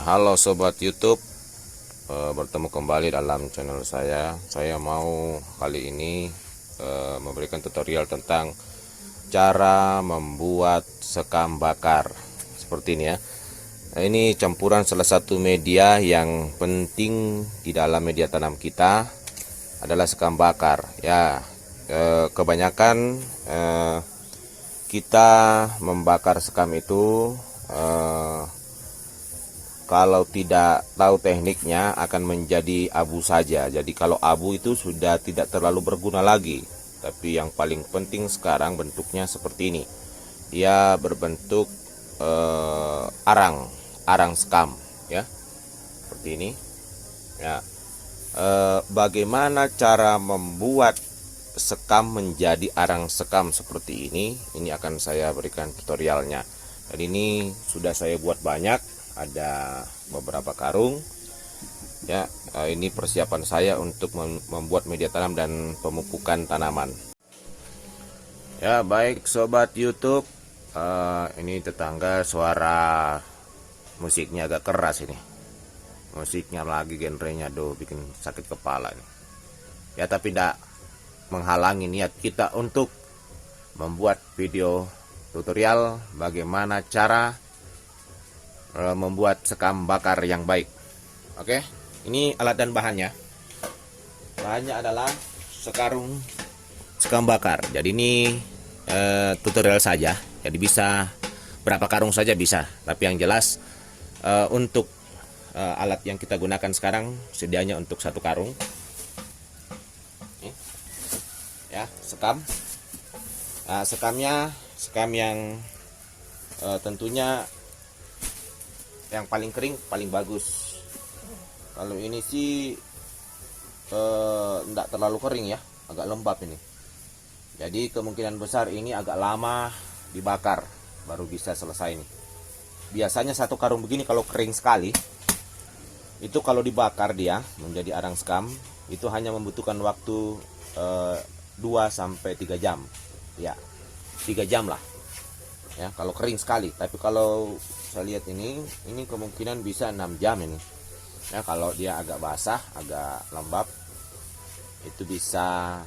Halo sobat YouTube, bertemu kembali dalam channel saya. Saya mau kali ini memberikan tutorial tentang cara membuat sekam bakar seperti ini ya. Nah, ini campuran salah satu media yang penting di dalam media tanam kita adalah sekam bakar ya. Kebanyakan kita membakar sekam itu kalau tidak tahu tekniknya akan menjadi abu saja. Jadi kalau abu itu sudah tidak terlalu berguna lagi. Tapi yang paling penting sekarang bentuknya seperti ini. Dia berbentuk arang sekam ya. Seperti ini. Ya. Bagaimana cara membuat sekam menjadi arang sekam seperti ini? Ini akan saya berikan tutorialnya. Dan ini sudah saya buat banyak. Ada beberapa karung ya. Ini persiapan saya untuk membuat media tanam dan pemupukan tanaman ya. Baik sobat YouTube, ini tetangga suara musiknya agak keras ini, musiknya lagi genrenya bikin sakit kepala nih ya. Tapi tidak menghalangi niat kita untuk membuat video tutorial bagaimana cara membuat sekam bakar yang baik. Oke, ini alat dan bahannya. Bahannya adalah sekarung sekam bakar. Jadi ini tutorial saja. Jadi bisa berapa karung saja bisa. Tapi yang jelas untuk alat yang kita gunakan sekarang sedianya untuk satu karung. Ini, ya, sekam. Nah, sekam yang tentunya yang paling kering paling bagus. Kalau ini sih enggak terlalu kering ya, agak lembab ini. Jadi kemungkinan besar ini agak lama dibakar baru bisa selesai nih. Biasanya satu karung begini kalau kering sekali itu kalau dibakar dia menjadi arang sekam itu hanya membutuhkan waktu 2 sampai 3 jam. Ya, 3 jam lah. Ya, kalau kering sekali. Tapi kalau saya lihat ini kemungkinan bisa 6 jam ini ya. Kalau dia agak basah, agak lembab, itu bisa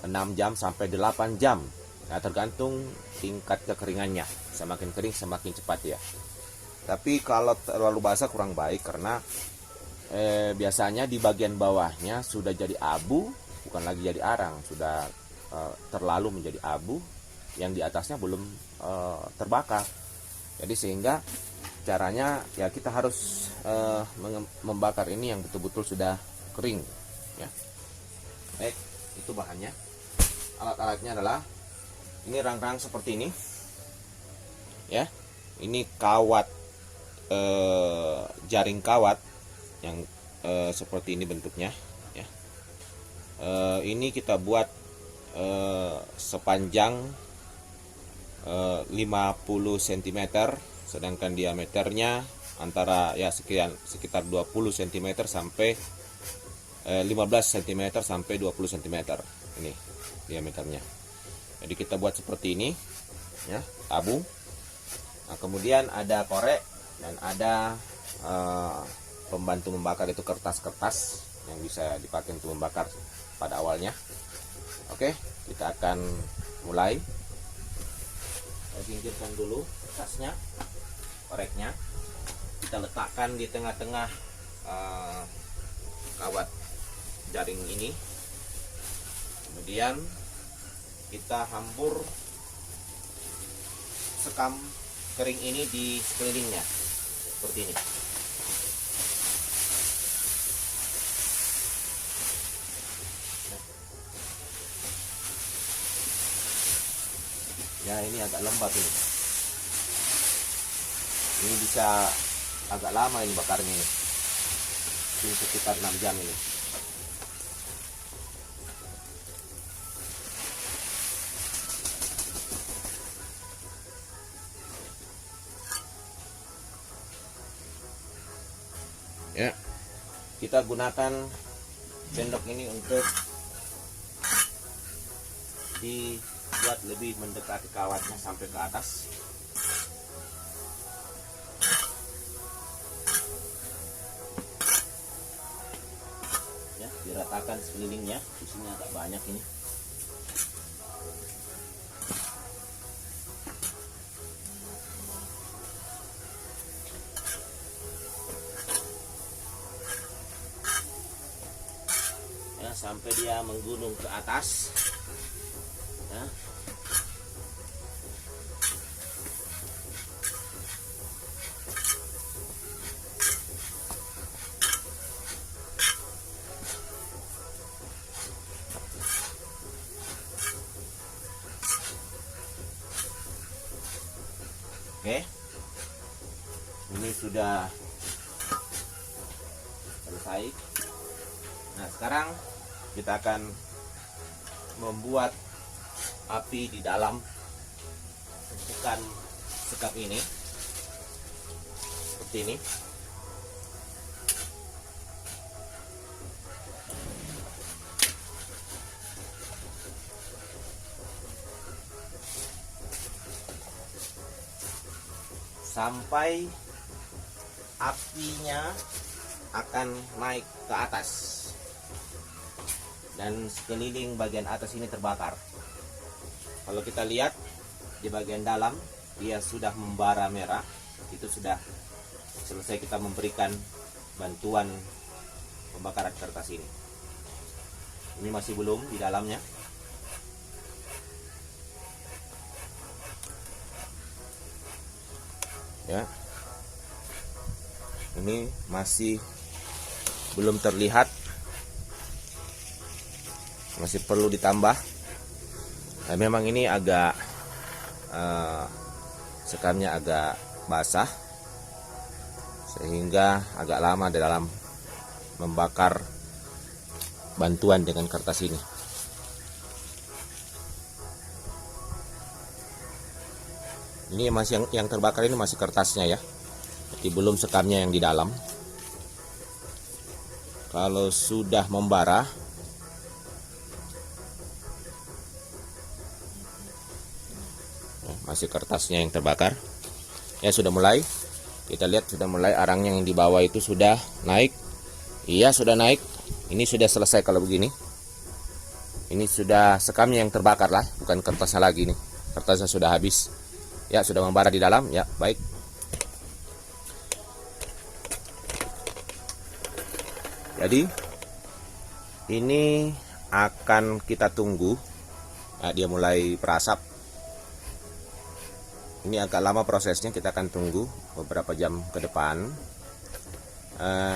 6 jam sampai 8 jam ya, tergantung tingkat kekeringannya. Semakin kering semakin cepat ya. Tapi kalau terlalu basah kurang baik, karena biasanya di bagian bawahnya sudah jadi abu, bukan lagi jadi arang, sudah terlalu menjadi abu, yang di atasnya belum terbakar. Jadi sehingga caranya ya kita harus membakar ini yang betul-betul sudah kering ya. Baik, itu bahannya. Alat-alatnya adalah ini rang-rang seperti ini ya. Ini kawat, jaring kawat yang seperti ini bentuknya ya. Ini kita buat sepanjang 50 cm, sedangkan diameternya antara ya sekitar 20 cm sampai 15 cm sampai 20 cm ini diameternya. Jadi kita buat seperti ini ya, tabung. Nah, kemudian ada korek dan ada pembantu membakar, itu kertas-kertas yang bisa dipakai untuk membakar pada awalnya. Oke, kita akan mulai. Saya singkirkan dulu kertasnya, koreknya. Kita letakkan di tengah-tengah kawat jaring ini. Kemudian kita hambur sekam kering ini di sekelilingnya seperti ini. Ya, ini agak lembab ini. Ini bisa agak lama ini bakarnya ini. Ini sekitar 6 jam ini. Ya. Kita gunakan sendok ini untuk dibuat lebih mendekati kawatnya sampai ke atas. ratakan sekelilingnya. Di sini agak banyak ini. Ya, sampai dia menggulung ke atas. Ya. Oke, ini sudah selesai. Nah, sekarang kita akan membuat api di dalam tumpukan sekam ini seperti ini. Sampai apinya akan naik ke atas dan sekeliling bagian atas ini terbakar. Kalau kita lihat di bagian dalam dia sudah membara merah, itu sudah selesai kita memberikan bantuan pembakaran kertas ini. Ini masih belum di dalamnya. Ya, ini masih belum terlihat, masih perlu ditambah. Nah, memang ini agak sekamnya agak basah sehingga agak lama di dalam membakar bantuan dengan kertas ini. Ini masih yang terbakar ini masih kertasnya ya, jadi belum sekamnya yang di dalam. Kalau sudah membara, masih kertasnya yang terbakar. Ya, sudah mulai. Kita lihat sudah mulai arangnya yang di bawah itu sudah naik. Iya, sudah naik. Ini sudah selesai kalau begini. Ini sudah sekamnya yang terbakar lah, bukan kertasnya lagi nih. Kertasnya sudah habis. Ya, sudah membara di dalam. Ya, baik. Jadi ini akan kita tunggu. Nah, dia mulai berasap. Ini agak lama prosesnya, kita akan tunggu beberapa jam ke depan.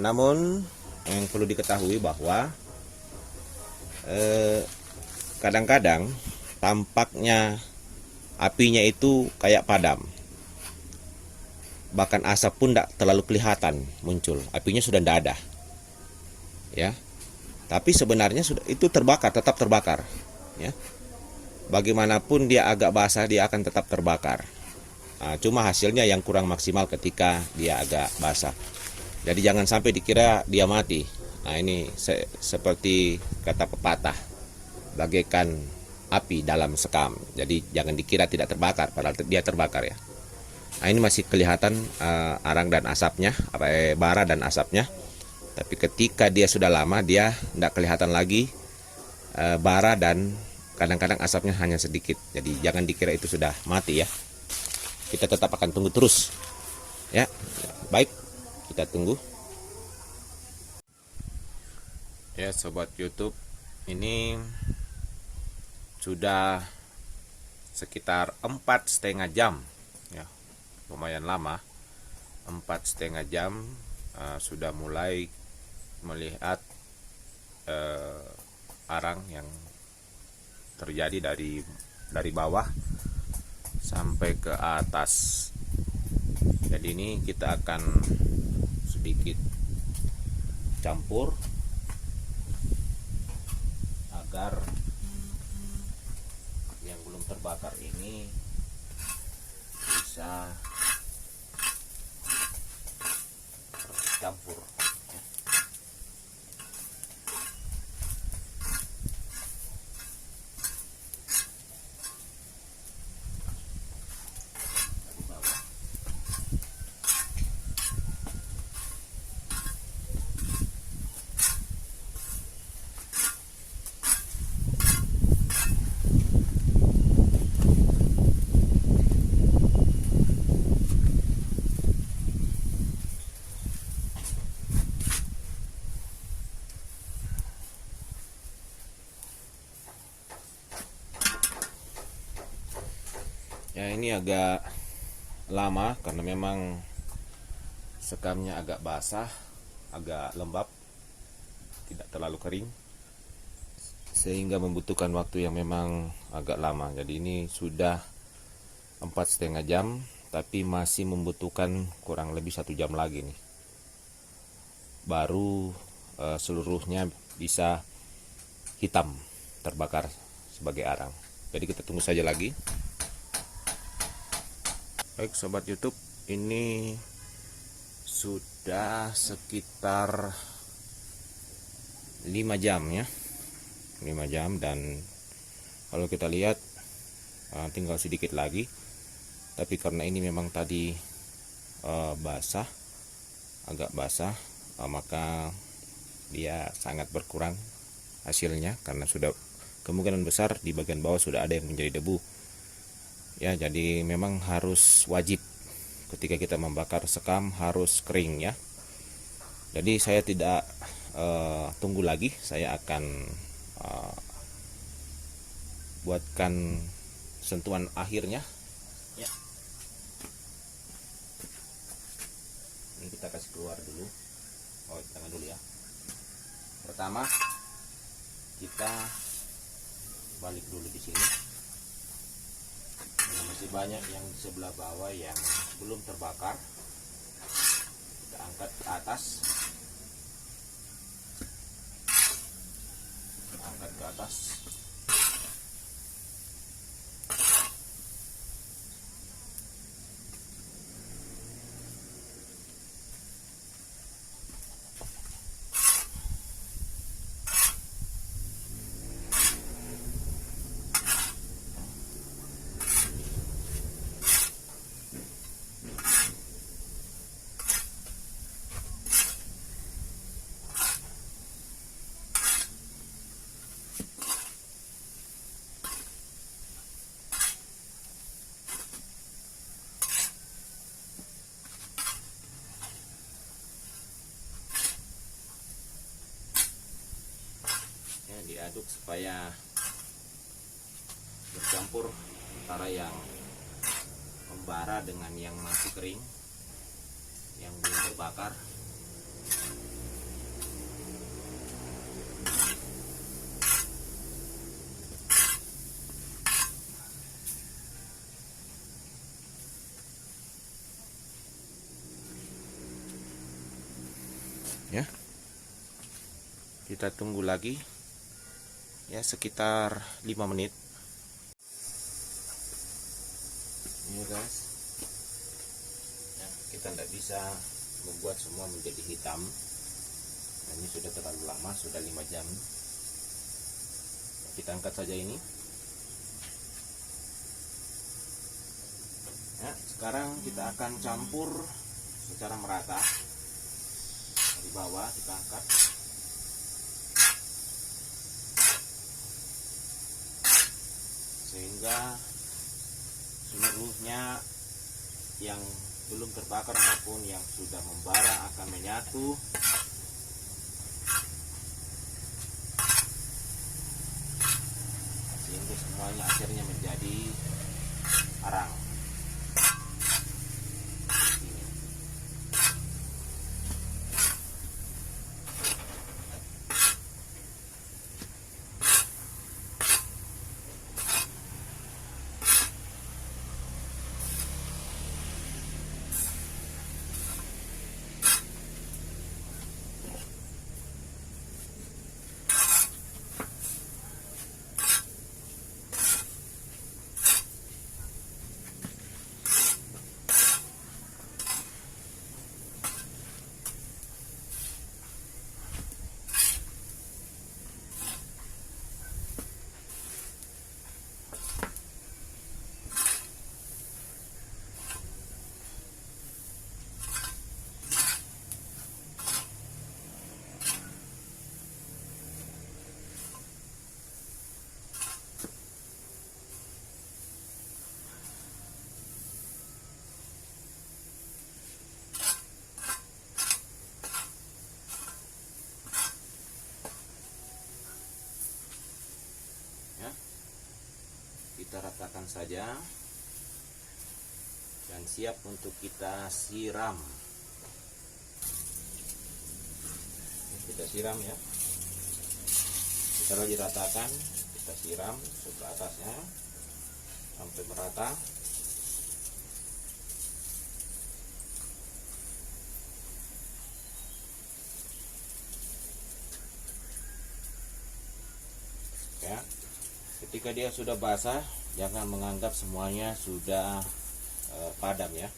Namun yang perlu diketahui bahwa kadang-kadang tampaknya apinya itu kayak padam, bahkan asap pun tidak terlalu kelihatan muncul, apinya sudah tidak ada, ya. Tapi sebenarnya sudah itu terbakar, tetap terbakar, ya. Bagaimanapun dia agak basah, dia akan tetap terbakar. Nah, cuma hasilnya yang kurang maksimal ketika dia agak basah. Jadi jangan sampai dikira dia mati. Nah, ini seperti kata pepatah, bagaikan api dalam sekam. Jadi jangan dikira tidak terbakar, padahal dia terbakar ya. Nah, ini masih kelihatan arang dan asapnya, bara dan asapnya. Tapi ketika dia sudah lama, dia tidak kelihatan lagi bara dan kadang-kadang asapnya hanya sedikit. Jadi jangan dikira itu sudah mati ya. Kita tetap akan tunggu terus. Ya, baik, kita tunggu. Ya, sobat YouTube, ini sudah sekitar 4,5 jam ya, lumayan lama. 4,5 jam sudah mulai melihat arang yang terjadi dari bawah sampai ke atas. Jadi ini kita akan sedikit campur agar yang belum terbakar ini bisa campur. Ya, ini agak lama karena memang sekamnya agak basah, agak lembab, tidak terlalu kering, sehingga membutuhkan waktu yang memang agak lama. Jadi ini sudah 4,5 jam, tapi masih membutuhkan kurang lebih 1 jam lagi nih, baru seluruhnya bisa hitam, terbakar sebagai arang. Jadi kita tunggu saja lagi. Baik sobat YouTube, ini sudah sekitar 5 jam ya, 5 jam, dan kalau kita lihat tinggal sedikit lagi. Tapi karena ini memang tadi basah, agak basah, maka dia sangat berkurang hasilnya, karena sudah kemungkinan besar di bagian bawah sudah ada yang menjadi debu ya. Jadi memang harus wajib ketika kita membakar sekam harus kering ya. Jadi saya tidak tunggu lagi, saya akan buatkan sentuhan akhirnya ya. Ini kita kasih keluar dulu. Jangan dulu ya. Pertama kita balik dulu di sini. Masih banyak yang di sebelah bawah yang belum terbakar. Kita angkat ke atas. Angkat ke atas. Diaduk supaya bercampur antara yang membara dengan yang masih kering, yang belum terbakar. Ya, kita tunggu lagi ya sekitar 5 menit ini guys ya. Kita tidak bisa membuat semua menjadi hitam, nah, ini sudah terlalu lama, sudah 5 jam. Kita angkat saja ini ya. Sekarang kita akan campur secara merata. Dari bawah kita angkat sehingga seluruhnya yang belum terbakar maupun yang sudah membara akan menyatu sehingga semuanya akhirnya menjadi arang. Kita ratakan saja dan siap untuk kita siram. Kita siram ya, kita lagi ratakan, kita siram ke atasnya sampai merata. Ya, ketika dia sudah basah, jangan menganggap semuanya sudah padam ya,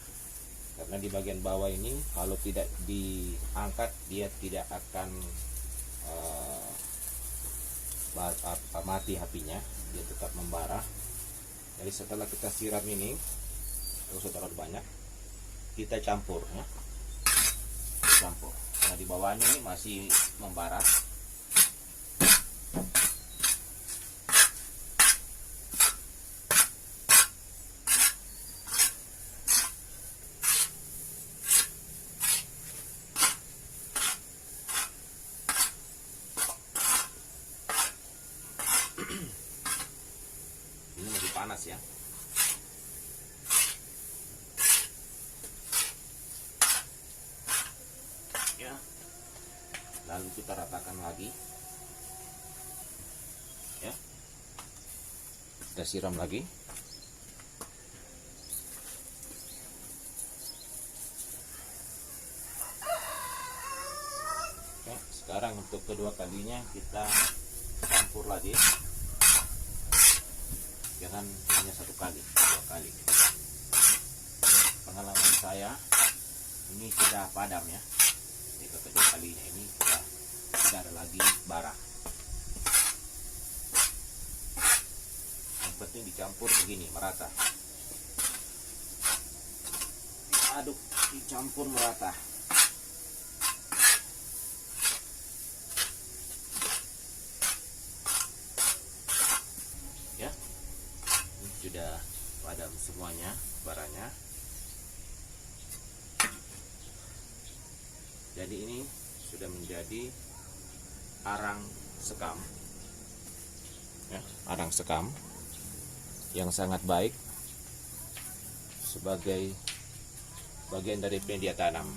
karena di bagian bawah ini kalau tidak diangkat dia tidak akan mati apinya, dia tetap membara. Jadi setelah kita siram ini, kalau sudah terlalu banyak, kita campur ya, campur. Nah di bawahnya ini masih membara. Ini masih panas ya. Ya. Lalu kita ratakan lagi. Ya. Kita siram lagi. Ya, sekarang untuk kedua kalinya kita campur lagi. Jangan hanya satu kali, dua kali. Pengalaman saya ini sudah padam ya. Jadi kedua kalinya ini sudah tidak ada lagi bara. Yang penting dicampur begini merata. Aduk, dicampur merata. Ya. Sudah padam semuanya baranya. Jadi ini sudah menjadi arang sekam ya, arang sekam yang sangat baik sebagai bagian dari media tanam.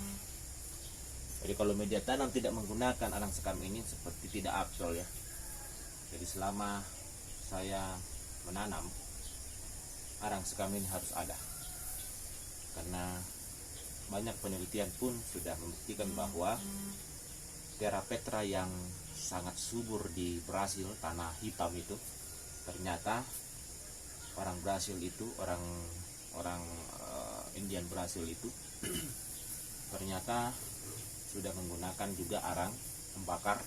Jadi kalau media tanam tidak menggunakan arang sekam ini seperti tidak afdol ya. Jadi selama saya menanam, arang sekam ini harus ada, karena banyak penelitian pun sudah membuktikan bahwa Therapetra yang sangat subur di Brasil, tanah hitam itu, ternyata orang Brasil itu, orang Indian Brasil itu ternyata sudah menggunakan juga arang membakar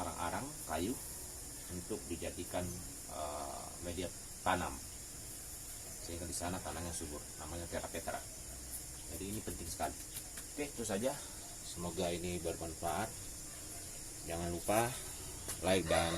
arang-arang kayu untuk dijadikan media tanam, sehingga di sana tanahnya subur, namanya Therapetra. Jadi ini penting sekali. Oke, itu saja. Semoga ini bermanfaat. Jangan lupa like dan